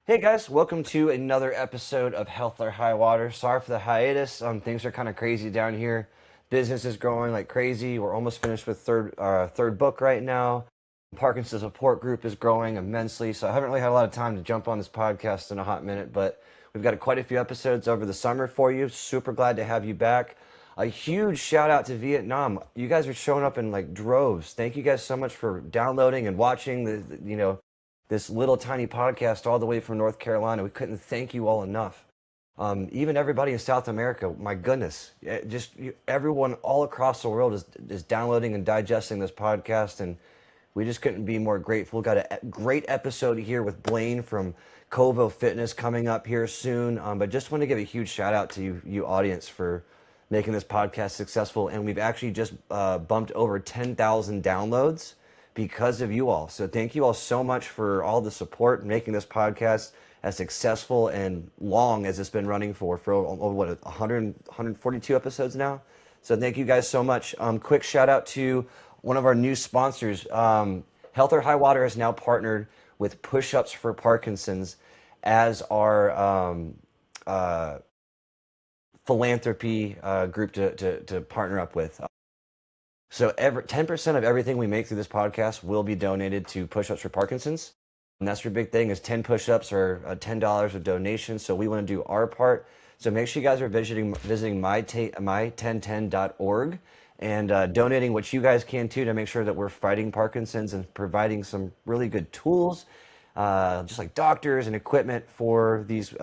Hey guys, welcome to another episode of Health or High Water. Sorry for the hiatus. Things are kind of crazy down here. Business is growing like crazy. We're almost finished with third book right now. Parkinson's support group is growing immensely, so I haven't really had a lot of time to jump on this podcast in a hot minute, but we've got quite a few episodes over the summer for you. Super glad to have you back. A huge shout out to Vietnam. You guys are showing up in like droves. Thank you guys so much for downloading and watching this little tiny podcast all the way from North Carolina. We couldn't thank you all enough. Even everybody in South America, my goodness, everyone all across the world is downloading and digesting this podcast, and we just couldn't be more grateful. Got a great episode here with Blaine from Kovo Fitness coming up here soon. But just want to give a huge shout out to you audience for making this podcast successful, and we've actually just bumped over 10,000 downloads because of you all. So thank you all so much for all the support and making this podcast as successful and long as it's been running for over what, 142 episodes now. So thank you guys so much. Quick shout out to one of our new sponsors. Health or High Water has now partnered with Push-Ups for Parkinson's as our philanthropy group to partner up with. So 10% of everything we make through this podcast will be donated to Push-Ups for Parkinson's. And that's your big thing is 10 push-ups or $10 of donation. So we want to do our part. So make sure you guys are visiting my1010.org and donating what you guys can too to make sure that we're fighting Parkinson's and providing some really good tools, just like doctors and equipment for these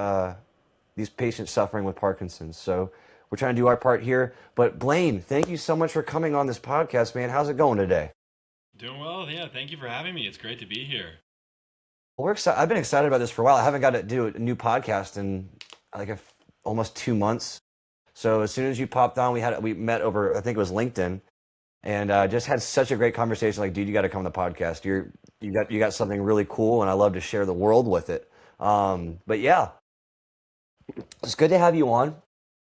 patients suffering with Parkinson's. So we're trying to do our part here. But Blaine, thank you so much for coming on this podcast, man. How's it going today? Doing well, yeah. Thank you for having me. It's great to be here. Well, I've been excited about this for a while. I haven't got to do a new podcast in like almost 2 months. So as soon as you popped on, we met over, I think it was LinkedIn, and just had such a great conversation. Like, dude, you got to come on the podcast. You got something really cool, and I love to share the world with it. But yeah, it's good to have you on.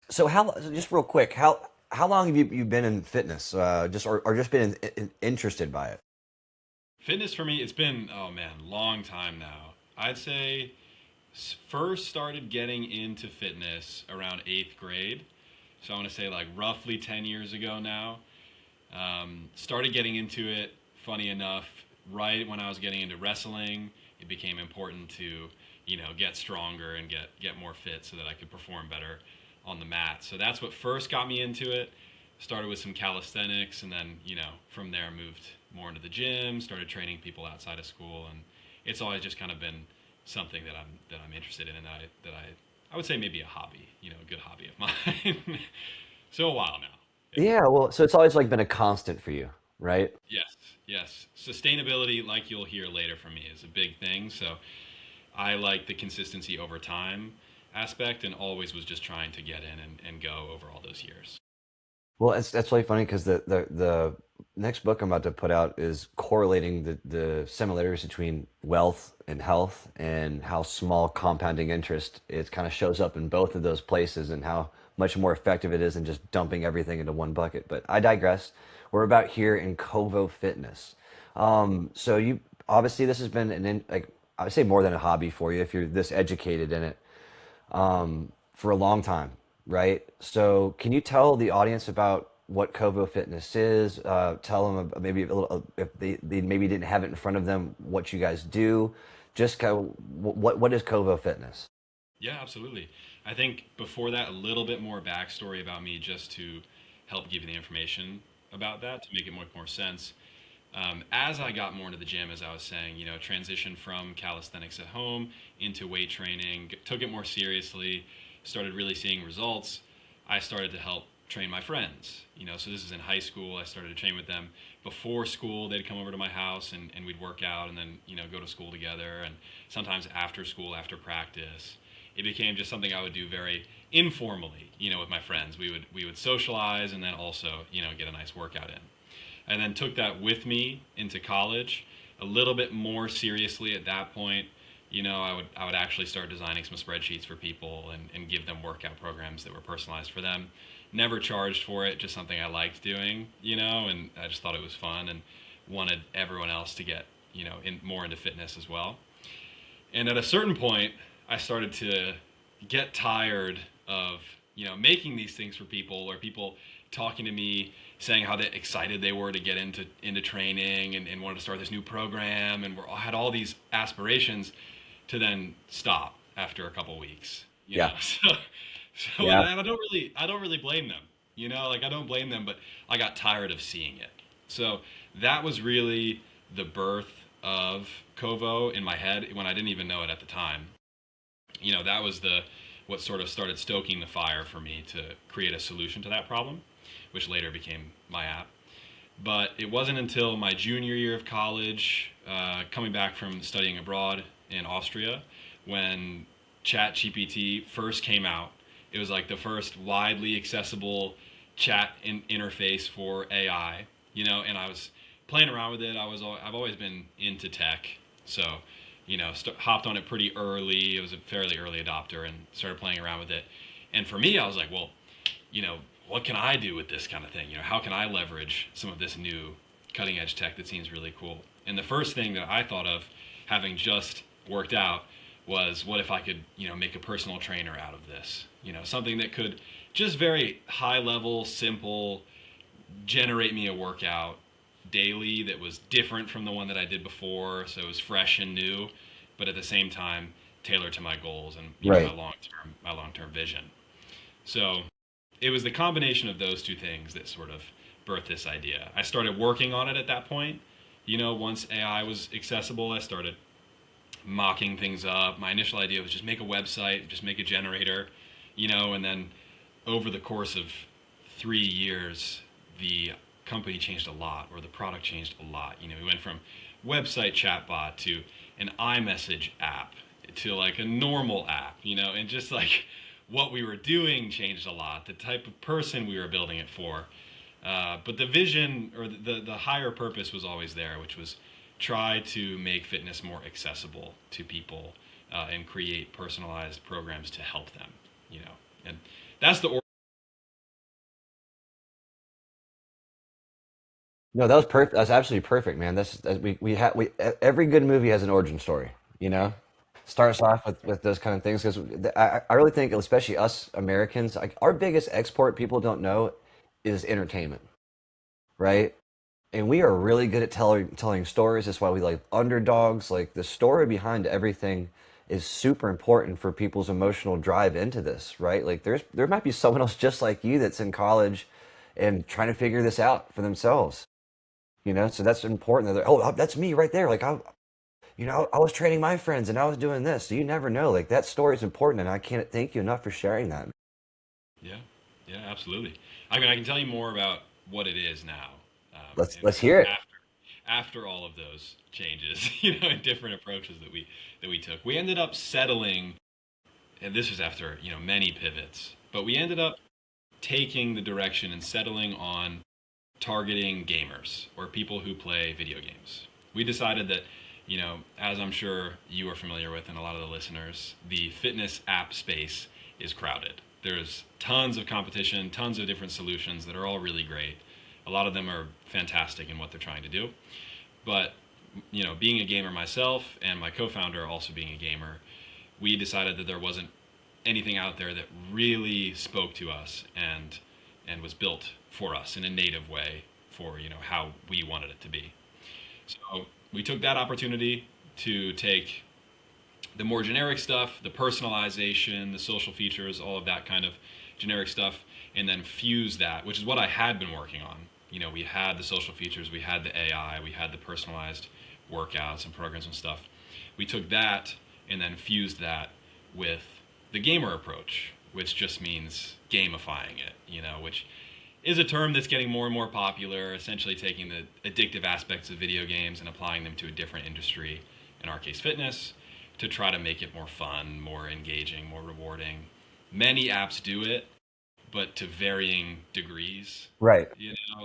So just real quick, how long have you been in fitness? Just been interested by it? Fitness for me, it's been, oh man, long time now. I'd say first started getting into fitness around eighth grade. So I want to say like roughly 10 years ago now. Started getting into it, funny enough, right when I was getting into wrestling. It became important to, get stronger and get more fit so that I could perform better on the mat. So that's what first got me into it. Started with some calisthenics, and then from there moved more into the gym. Started training people outside of school, and it's always just kind of been something that I'm interested in, and I would say maybe a hobby, a good hobby of mine. So a while now. Yeah. Yeah, well, so it's always like been a constant for you, right? Yes, yes. Sustainability, like you'll hear later from me, is a big thing. So I like the consistency over time aspect, and always was just trying to get in and go over all those years. Well, that's really funny because the next book I'm about to put out is correlating the similarities between wealth and health and how small compounding interest it kind of shows up in both of those places and how much more effective it is than just dumping everything into one bucket. But I digress. We're about here in Kovo Fitness. So you obviously this has been like I would say more than a hobby for you if you're this educated in it for a long time, right? So, can you tell the audience about what Kovo Fitness is? Tell them maybe a little if they maybe didn't have it in front of them, what you guys do. Just kind of what is Kovo Fitness? Yeah, absolutely. I think before that, a little bit more backstory about me just to help give you the information about that to make it make more sense. As I got more into the gym, as I was saying, transitioned from calisthenics at home into weight training, took it more seriously, started really seeing results. I started to help train my friends. So this is in high school. I started to train with them before school. They'd come over to my house and we'd work out and then, go to school together. And sometimes after school, after practice, it became just something I would do very informally, with my friends. We would socialize and then also, get a nice workout in. And then took that with me into college a little bit more seriously at that point. I would actually start designing some spreadsheets for people and give them workout programs that were personalized for them. Never charged for it, just something I liked doing, and I just thought it was fun and wanted everyone else to get, more into fitness as well. And at a certain point, I started to get tired of, making these things for people, or people talking to me saying how excited they were to get into training, and wanted to start this new program, and had all these aspirations to then stop after a couple weeks. Yeah. So and Yeah. I don't really blame them. Like, I don't blame them, but I got tired of seeing it. So that was really the birth of Kovo in my head when I didn't even know it at the time. That was the what sort of started stoking the fire for me to create a solution to that problem, which later became my app. But it wasn't until my junior year of college, coming back from studying abroad in Austria, when ChatGPT first came out. It was like the first widely accessible chat interface for AI, and I was playing around with it. I've always been into tech, so hopped on it pretty early. It was a fairly early adopter and started playing around with it. And for me, I was like, well, what can I do with this kind of thing? How can I leverage some of this new cutting edge tech that seems really cool? And the first thing that I thought of, having just worked out, was what if I could, make a personal trainer out of this? Something that could just very high level, simple, generate me a workout daily that was different from the one that I did before, so it was fresh and new, but at the same time tailored to my goals and Right. my long term vision. So it was the combination of those two things that sort of birthed this idea. I started working on it at that point. Once AI was accessible, I started mocking things up. My initial idea was just make a website, just make a generator, and then over the course of 3 years, the company changed a lot, or the product changed a lot. We went from website chatbot to an iMessage app to like a normal app, and just like what we were doing changed a lot. The type of person we were building it for. But the vision, or the higher purpose, was always there, which was try to make fitness more accessible to people, and create personalized programs to help them. And that's the No, that was perfect. That's absolutely perfect, man. We every good movie has an origin story, you know? Starts off with those kind of things because I really think, especially us Americans, like our biggest export people don't know is entertainment, right? And we are really good at telling stories. That's why we like underdogs. Like the story behind everything is super important for people's emotional drive into this, right? Like there might be someone else just like you that's in college and trying to figure this out for themselves, so that's important. Oh, that's me right there. Like I was training my friends and I was doing this. So you never know. Like that story is important, and I can't thank you enough for sharing that. Yeah, yeah, absolutely. I mean, I can tell you more about what it is now, Let's hear it. after all of those changes, and different approaches that we took. We ended up settling, and this was after many pivots, but we ended up taking the direction and settling on targeting gamers, or people who play video games. We decided that, as I'm sure you are familiar with, and a lot of the listeners, the fitness app space is crowded. There's tons of competition, tons of different solutions that are all really great. A lot of them are fantastic in what they're trying to do. But, being a gamer myself, and my co-founder also being a gamer, we decided that there wasn't anything out there that really spoke to us and was built for us in a native way for how we wanted it to be. So we took that opportunity to take the more generic stuff, the personalization, the social features, all of that kind of generic stuff, and then fuse that, which is what I had been working on. We had the social features, we had the AI, we had the personalized workouts and programs and stuff. We took that and then fused that with the gamer approach, which just means gamifying it, which is a term that's getting more and more popular, essentially taking the addictive aspects of video games and applying them to a different industry, in our case fitness, to try to make it more fun, more engaging, more rewarding. Many apps do it, but to varying degrees. Right.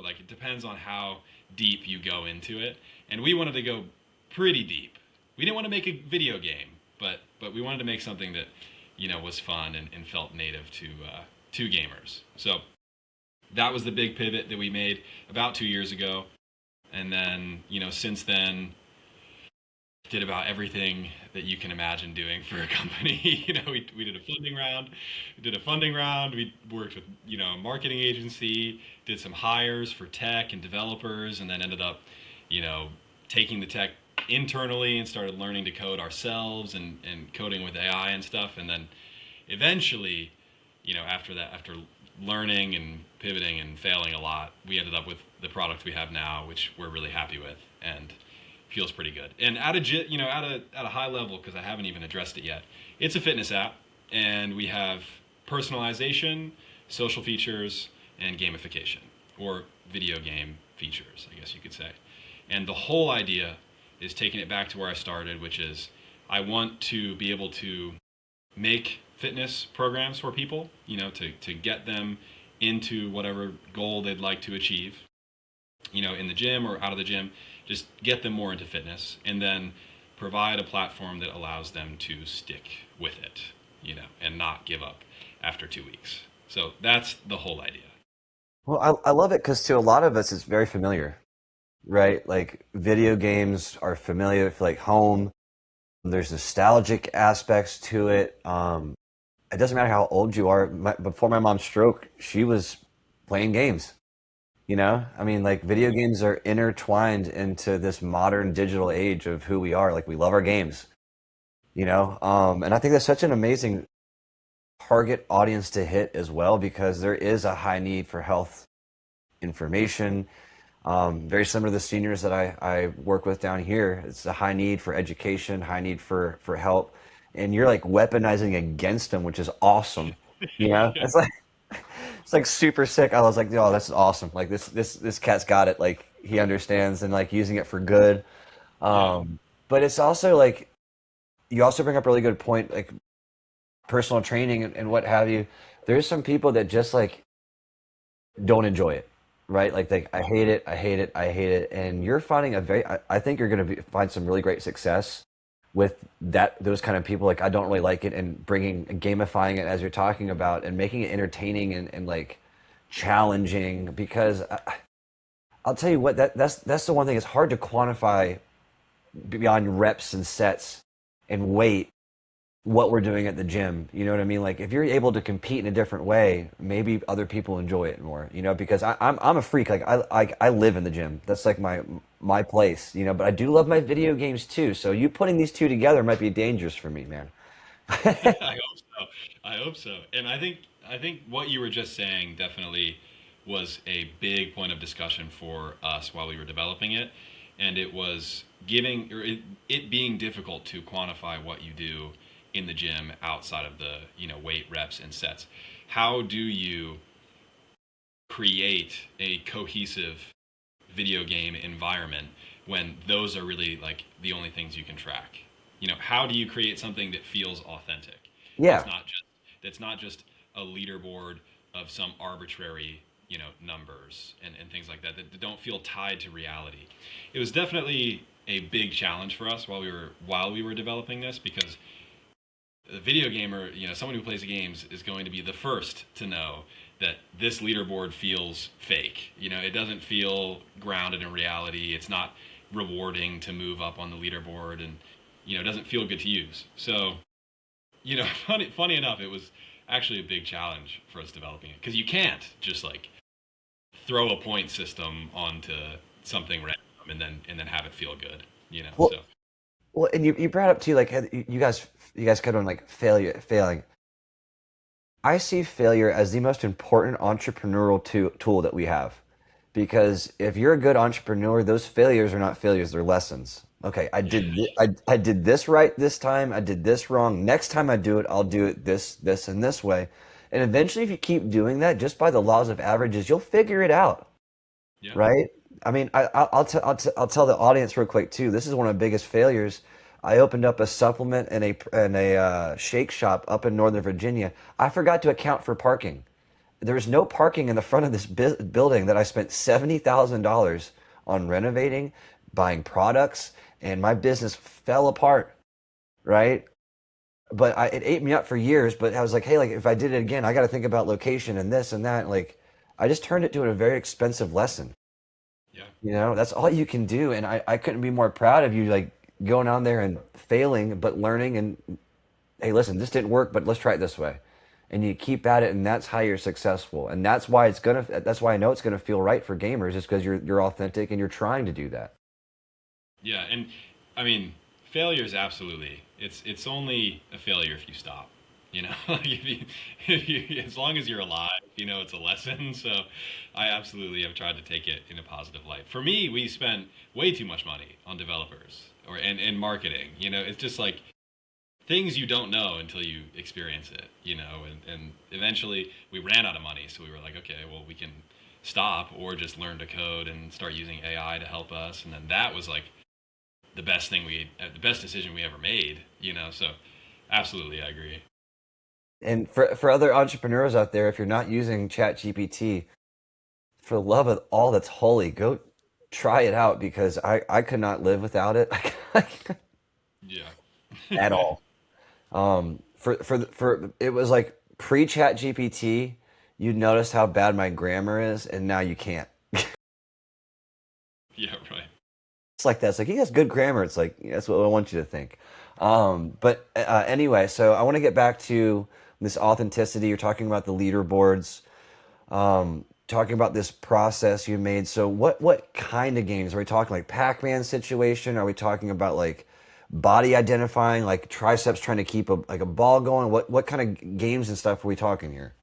Like it depends on how deep you go into it. And we wanted to go pretty deep. We didn't want to make a video game, but we wanted to make something that was fun and felt native to gamers. So that was the big pivot that we made about 2 years ago. And then, since then, did about everything that you can imagine doing for a company. We did a funding round. We did a funding round. We worked with, a marketing agency, did some hires for tech and developers, and then ended up, you know, taking the tech internally and started learning to code ourselves and coding with AI and stuff. And then eventually, after that, after learning and pivoting and failing a lot, we ended up with the product we have now, which we're really happy with. And feels pretty good. And at a high level, because I haven't even addressed it yet, it's a fitness app, and we have personalization, social features, and gamification, or video game features, I guess you could say. And the whole idea is taking it back to where I started, which is I want to be able to make fitness programs for people, to get them into whatever goal they'd like to achieve, in the gym or out of the gym, just get them more into fitness, and then provide a platform that allows them to stick with it, and not give up after 2 weeks. So that's the whole idea. Well, I love it because to a lot of us, it's very familiar, right? Like video games are familiar, like home. There's nostalgic aspects to it. It doesn't matter how old you are. Before my mom's stroke, she was playing games. I mean, like video games are intertwined into this modern digital age of who we are. Like we love our games, and I think that's such an amazing target audience to hit as well because there is a high need for health information. Very similar to the seniors that I work with down here. It's a high need for education, high need for help, and you're like weaponizing against them, which is awesome. Yeah. It's like super sick. I was like, oh, that's awesome. Like this cat's got it. Like he understands and like using it for good. Yeah. But it's also like you also bring up a really good point, like personal training and what have you. There's some people that just like don't enjoy it, right? Like I hate it, I hate it, I hate it. And you're finding I think you're going to find some really great success with those kind of people. Like I don't really like it, and bringing and gamifying it as you're talking about, and making it entertaining and like challenging. Because I'll tell you what, that's the one thing. It's hard to quantify beyond reps and sets and weight what we're doing at the gym. You know what I mean? Like if you're able to compete in a different way, maybe other people enjoy it more. Because I'm a freak. Like I live in the gym. That's like my place. But I do love my video games too. So you putting these two together might be dangerous for me, man. I hope so. I hope so. And I think what you were just saying definitely was a big point of discussion for us while we were developing it, and it was it being difficult to quantify what you do in the gym outside of the weight reps and sets. How do you create a cohesive video game environment when those are really like the only things you can track? How do you create something that feels authentic? That's Yeah. not just that's not just a leaderboard of some arbitrary, numbers and things like that don't feel tied to reality. It was definitely a big challenge for us while we were developing this, because the video gamer, someone who plays games is going to be the first to know that this leaderboard feels fake. It doesn't feel grounded in reality. It's not rewarding to move up on the leaderboard, and it doesn't feel good to use. So, funny enough, it was actually a big challenge for us developing it, because you can't just like throw a point system onto something random and then have it feel good. Well, So and you brought up too, like you guys kind of like failing. I see failure as the most important entrepreneurial tool that we have. Because if you're a good entrepreneur, those failures are not failures, they're lessons. Okay, yeah, I did this right this time, I did this wrong. Next time I do it, I'll do it this, and this way. And eventually, if you keep doing that, just by the laws of averages, you'll figure it out, yeah, right? I mean, I'll tell the audience real quick too. This is one of the biggest failures. I opened up a supplement and a shake shop up in Northern Virginia. I forgot to account for parking. There was no parking in the front of this building that I spent $70,000 on renovating, buying products, and my business fell apart, right? But it ate me up for years. But I was like, hey, like if I did it again, I got to think about location and this and that. Like I just turned it to a very expensive lesson. yeah. That's all you can do. And I couldn't be more proud of you, like going on there and failing, but learning and hey, listen, this didn't work, but let's try it this way. And you keep at it, and that's how you're successful. And that's why it's gonna. That's why I know it's gonna feel right for gamers, is because you're authentic and you're trying to do that. Yeah, and I mean, failure is absolutely. It's only a failure if you stop. You know, like as long as you're alive, it's a lesson. So, I absolutely have tried to take it in a positive light. For me, we spent way too much money on developers or and marketing. It's just like things you don't know until you experience it. And eventually we ran out of money, so we were like, okay, well, we can stop or just learn to code and start using AI to help us. And then that was like the best decision we ever made, so absolutely I agree. And for other entrepreneurs out there, if you're not using ChatGPT, for the love of all that's holy, go try it out because I could not live without it Yeah. at all. For it was like pre-Chat GPT, you'd notice how bad my grammar is, and now you can't. Yeah, right. It's like that. It's like he has good grammar. It's like yeah, that's what I want you to think. But anyway, so I want to get back to this authenticity. You're talking about the leaderboards, talking about this process you made. So what kind of games are we talking? Like Pac-Man situation? Are we talking about like body identifying, like triceps trying to keep a ball going? What kind of games and stuff are we talking here?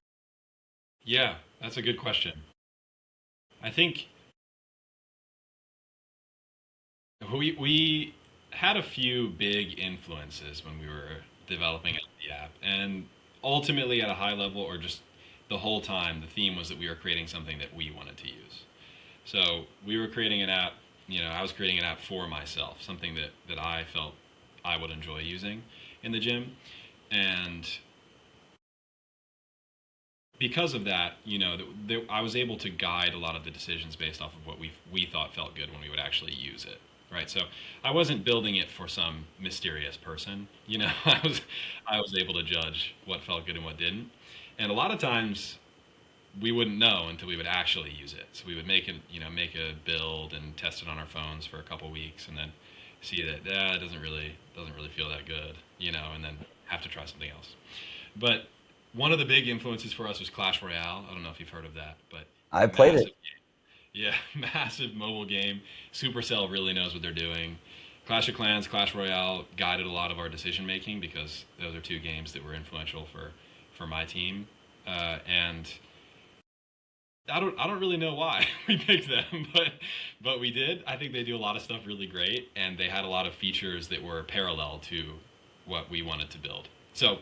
Yeah, that's a good question. I think we had a few big influences when we were developing the app, and ultimately at a high level, or just the whole time, the theme was that we were creating something that we wanted to use. So we were creating an app. I was creating an app for myself, something that I felt I would enjoy using in the gym, and because of that, I was able to guide a lot of the decisions based off of what we thought felt good when we would actually use it. Right, so I wasn't building it for some mysterious person. I was able to judge what felt good and what didn't, and a lot of times we wouldn't know until we would actually use it. So we would make a build and test it on our phones for a couple weeks, and then see that it doesn't really feel that good, and then have to try something else. But one of the big influences for us was Clash Royale. I don't know if you've heard of that, but I played it. massive game. Yeah, massive mobile game. Supercell really knows what they're doing. Clash of Clans, Clash Royale guided a lot of our decision making because those are two games that were influential for my team. And I don't really know why we picked them, but we did. I think they do a lot of stuff really great, and they had a lot of features that were parallel to what we wanted to build. So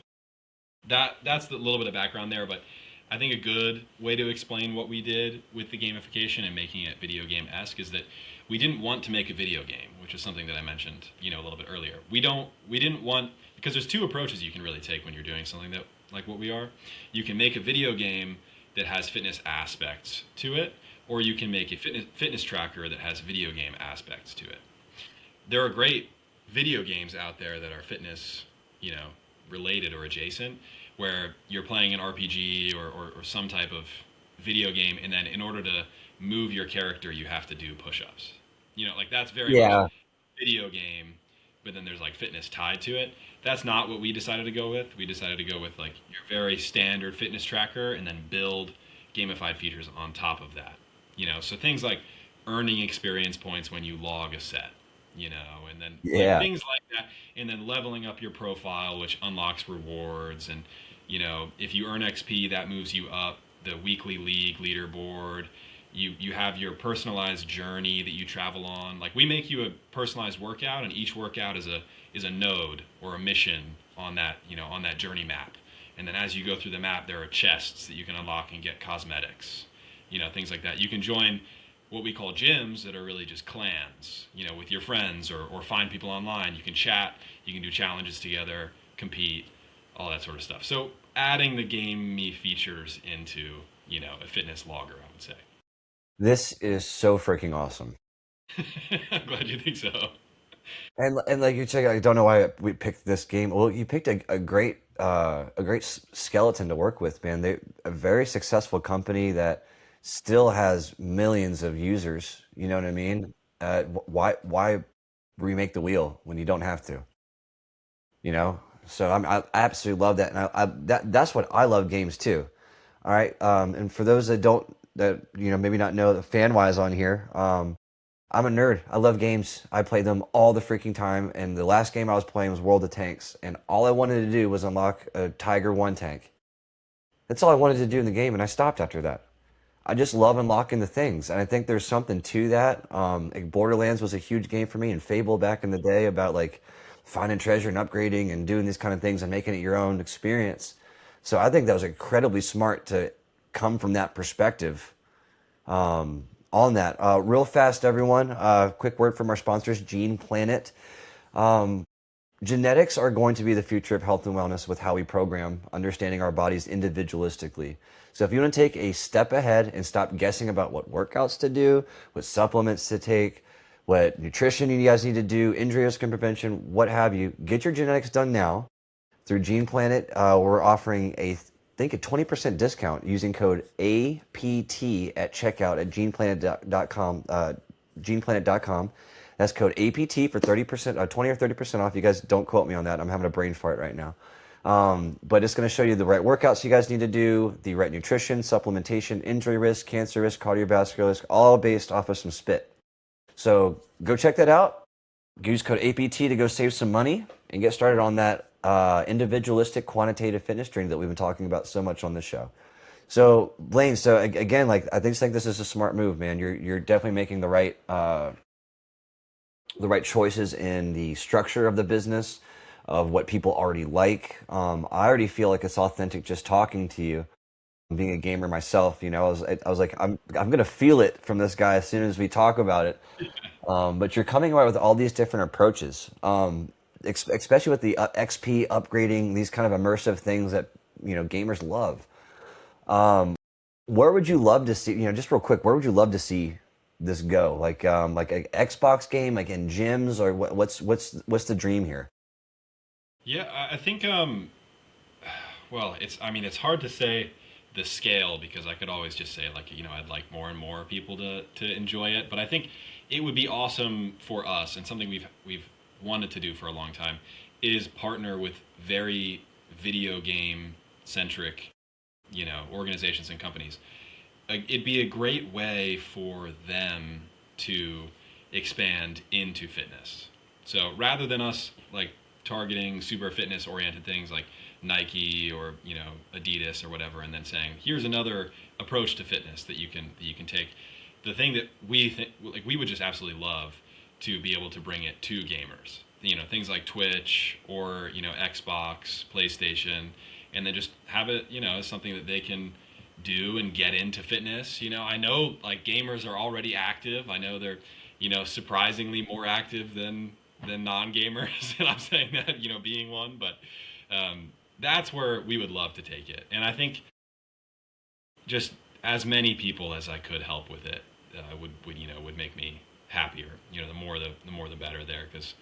that's the little bit of background there, but I think a good way to explain what we did with the gamification and making it video game esque is that we didn't want to make a video game, which is something that I mentioned, a little bit earlier. We didn't want because there's two approaches you can really take when you're doing something that like what we are. You can make a video game that has fitness aspects to it, or you can make a fitness tracker that has video game aspects to it. There are great video games out there that are fitness, related or adjacent, where you're playing an RPG or some type of video game, and then in order to move your character, you have to do push-ups. Like that's very much Yeah. video game, but then there's like fitness tied to it. That's not what we decided to go with. We decided to go with like your very standard fitness tracker, and then build gamified features on top of that. So things like earning experience points when you log a set, and then like Yeah. things like that, and then leveling up your profile, which unlocks rewards, and if you earn XP, that moves you up the weekly league leaderboard. You have your personalized journey that you travel on. Like we make you a personalized workout, and each workout is a node or a mission on that journey map. And then as you go through the map, there are chests that you can unlock and get cosmetics, things like that. You can join what we call gyms that are really just clans, with your friends, or find people online. You can chat, you can do challenges together, compete, all that sort of stuff. So adding the gamey features into, a fitness logger, I would say. This is so freaking awesome. I'm glad you think so. And like you say, I don't know why we picked this game. Well, you picked a great skeleton to work with, man. They a very successful company that still has millions of users. You know what I mean? Why remake the wheel when you don't have to, you know? So I absolutely love that. And that's what I love games too. All right. And for those that don't, that, maybe not know the fan wise on here, I'm a nerd. I love games. I play them all the freaking time. And the last game I was playing was World of Tanks. And all I wanted to do was unlock a Tiger 1 tank. That's all I wanted to do in the game. And I stopped after that. I just love unlocking the things. And I think there's something to that. Like Borderlands was a huge game for me, and Fable back in the day about like finding treasure and upgrading and doing these kind of things and making it your own experience. So I think that was incredibly smart to come from that perspective on that. Real fast, everyone. Quick word from our sponsors, Gene Planet. Genetics are going to be the future of health and wellness with how we program, understanding our bodies individualistically. So if you want to take a step ahead and stop guessing about what workouts to do, what supplements to take, what nutrition you guys need to do, injury risk and prevention, what have you, get your genetics done now through Gene Planet. We're offering I think a 20% discount using code APT at checkout at geneplanet.com. Geneplanet.com. That's code APT for 30%, 20 or 30% off. You guys don't quote me on that. I'm having a brain fart right now. But it's going to show you the right workouts you guys need to do, the right nutrition, supplementation, injury risk, cancer risk, cardiovascular risk, all based off of some spit. So go check that out. Use code APT to go save some money and get started on that individualistic quantitative fitness training that we've been talking about so much on this show. So Blaine, so again, like I just think this is a smart move, man. You're definitely making the right choices in the structure of the business, of what people already like. I already feel like it's authentic just talking to you. Being a gamer myself, I was like, I'm gonna feel it from this guy as soon as we talk about it. But you're coming away with all these different approaches, especially with the XP upgrading, these kind of immersive things that gamers love. Where would you love to see? Just real quick, where would you love to see this go? Like an Xbox game, like in gyms, or what's the dream here? Yeah, I think well, it's hard to say the scale because I could always just say like, I'd like more and more people to enjoy it, but I think it would be awesome for us, and something we've wanted to do for a long time is partner with very video game centric, organizations and companies. It'd be a great way for them to expand into fitness. So rather than us like targeting super fitness oriented things like Nike or Adidas or whatever, and then saying here's another approach to fitness that you can take. The thing that we would just absolutely love to be able to bring it to gamers. Things like Twitch or Xbox, PlayStation, and then just have it as something that they can do and get into fitness. I know like gamers are already active. I know they're surprisingly more active than non-gamers, and I'm saying that being one, but that's where we would love to take it. And I think just as many people as I could help with it would make me happier. The more the better there, because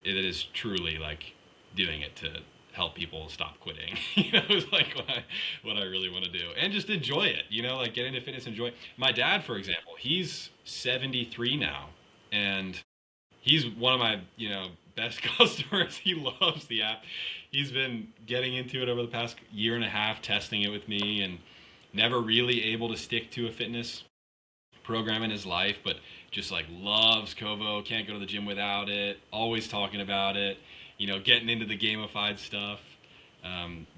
it is truly like doing it to help people stop quitting. It's like what I really want to do, and just enjoy it. Like get into fitness, enjoy. My dad, for example, he's 73 now, and he's one of my best customers. He loves the app. He's been getting into it over the past year and a half, testing it with me, and never really able to stick to a fitness program in his life, but just like loves Kovo, can't go to the gym without it, always talking about it, getting into the gamified stuff.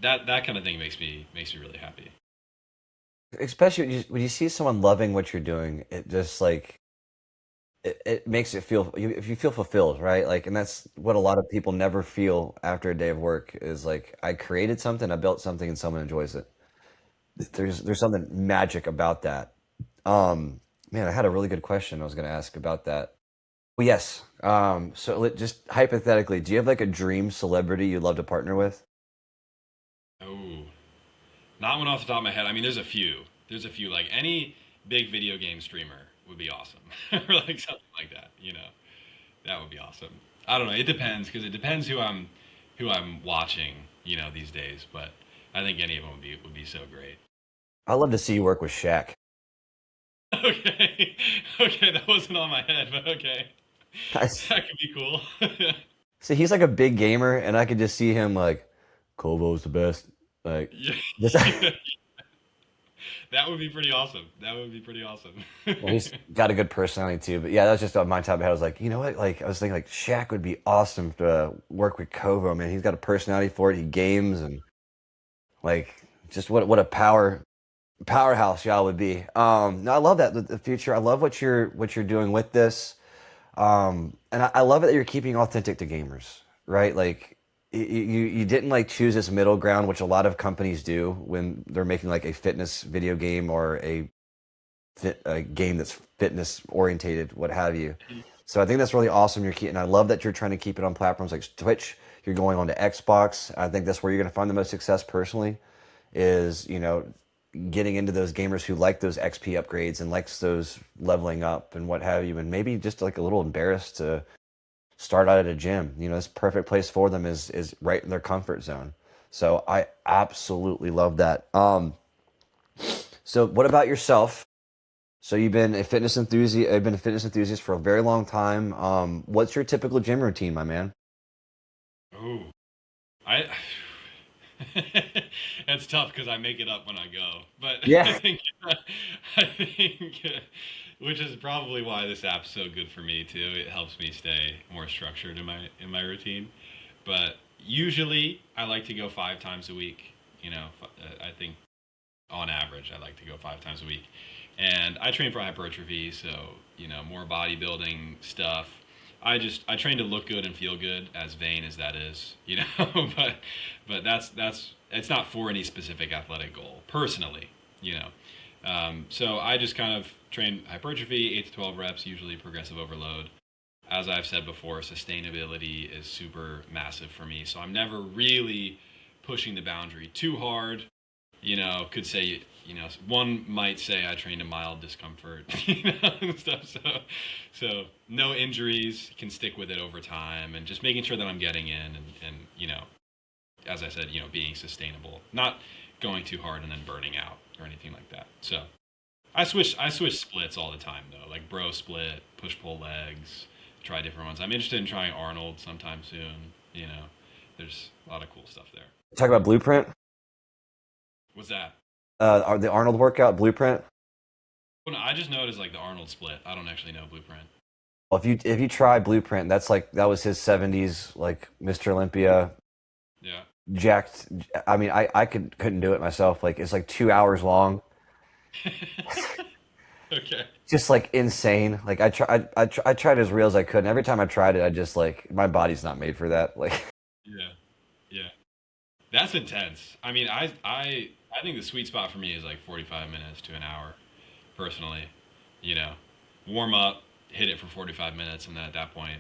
That kind of thing makes me really happy. Especially when you see someone loving what you're doing, it just like it makes it feel, if you feel fulfilled, right? Like, and that's what a lot of people never feel after a day of work is like, I created something, I built something, and someone enjoys it. There's something magic about that. Man, I had a really good question I was going to ask about that. Well, yes. So just hypothetically, do you have like a dream celebrity you'd love to partner with? Oh, not one off the top of my head. I mean, there's a few. There's a few. Like any big video game streamer would be awesome, or like something like that. That would be awesome. I don't know. It depends because it depends who I'm watching. These days. But I think any of them would be so great. I'd love to see you work with Shaq. Okay, okay, that wasn't on my head, but okay. I That could be cool. see he's like a big gamer, and I could just see him like, Kovo's the best. Like, Yeah, just yeah, that would be pretty awesome. That would be pretty awesome. well, he's got a good personality too. But yeah, that was just on my top of my head. I was like, you know what? Like, I was thinking like Shaq would be awesome to work with Kovo. Man, he's got a personality for it. He games and like just what a powerhouse y'all would be. No, I love that the future. I love what you're doing with this. And I love it that you're keeping authentic to gamers, right? Like you didn't like choose this middle ground, which a lot of companies do when they're making like a fitness video game or a game that's fitness orientated, what have you. So I think that's really awesome. And I love that you're trying to keep it on platforms like Twitch. You're going on to Xbox. I think that's where you're going to find the most success personally. Is getting into those gamers who like those XP upgrades and likes those leveling up and what have you, and maybe just like a little embarrassed to start out at a gym. This perfect place for them is right in their comfort zone. So I absolutely love that. So what about yourself? So you've been a fitness enthusiast. I've been a fitness enthusiast for a very long time. What's your typical gym routine, my man? Oh, I. It's tough because I make it up when I go, but I Yeah. think I think, which is probably why this app's so good for me too. It helps me stay more structured in my routine. But usually, I like to go 5 times a week. I think on average, I like to go 5 times a week. And I train for hypertrophy, so more bodybuilding stuff. I train to look good and feel good, as vain as that is, but that's it's not for any specific athletic goal personally, you know. So I just kind of train hypertrophy, 8 to 12 reps, usually progressive overload. As I've said before, sustainability is super massive for me, so I'm never really pushing the boundary too hard. Could say, one might say I trained a mild discomfort, and stuff. So no injuries, can stick with it over time, and just making sure that I'm getting in, and as I said, being sustainable, not going too hard and then burning out or anything like that. So I switch splits all the time though, like bro split, push pull legs, try different ones. I'm interested in trying Arnold sometime soon. There's a lot of cool stuff there. Talk about Blueprint. What's that? The Arnold workout Blueprint. Well, no, I just know it as like the Arnold split. I don't actually know Blueprint. Well, if you try Blueprint, that's like that was his '70s like Mr. Olympia Yeah. jacked. I mean, I couldn't do it myself. Like it's like 2 hours long, Okay. just like insane. Like I tried as real as I could, and every time I tried it, I just like my body's not made for that. Like Yeah. Yeah. That's intense. I mean, I think the sweet spot for me is like 45 minutes to an hour, personally. You know, warm up, hit it for 45 minutes, and then at that point,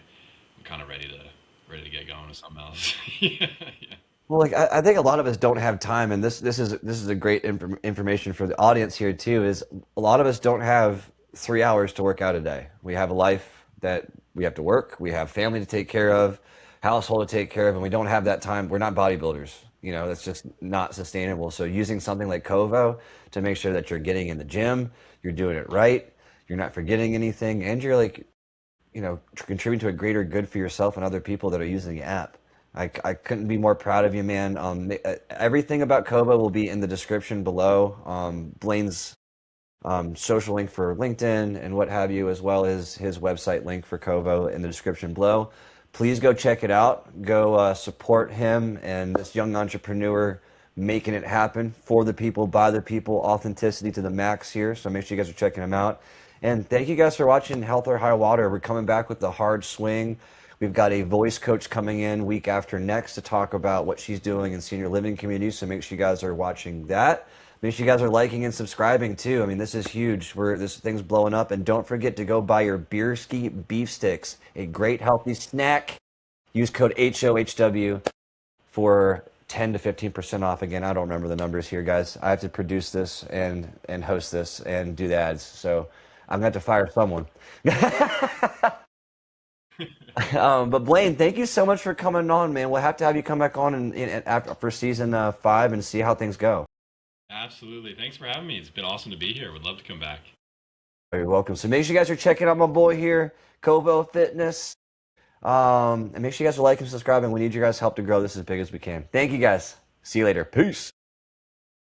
I'm kind of ready to get going with something else. Yeah. Yeah. well, like I think a lot of us don't have time, and this is a great information for the audience here too. Is a lot of us don't have 3 hours to work out a day. We have a life that we have to work. We have family to take care of, household to take care of, and we don't have that time. We're not bodybuilders. That's just not sustainable. So using something like Kovo to make sure that you're getting in the gym, you're doing it right, you're not forgetting anything, and you're like contribute to a greater good for yourself and other people that are using the app. I couldn't be more proud of you, man. Everything about Kobo will be in the description below. Blaine's social link for LinkedIn and what have you, as well as his website link for Kovo in the description below. Please go check it out. Go support him and this young entrepreneur making it happen for the people, by the people, authenticity to the max here. So make sure you guys are checking him out. And thank you guys for watching Health or High Water. We're coming back with the hard swing. We've got a voice coach coming in week after next to talk about what she's doing in senior living communities. So make sure you guys are watching that. Make sure you guys are liking and subscribing too. I mean, this is huge. This thing's blowing up. And don't forget to go buy your Beer Ski beef sticks, a great healthy snack. Use code HOHW for 10 to 15% off. Again, I don't remember the numbers here, guys. I have to produce this and host this and do the ads. So I'm going to have to fire someone. But Blaine, thank you so much for coming on, man. We'll have to have you come back on for season 5 and see how things go. Absolutely. Thanks for having me. It's been awesome to be here. Would love to come back. You're welcome. So make sure you guys are checking out my boy here, Kovo Fitness. And make sure you guys are liking and subscribing. We need your guys' help to grow this as big as we can. Thank you guys. See you later. Peace.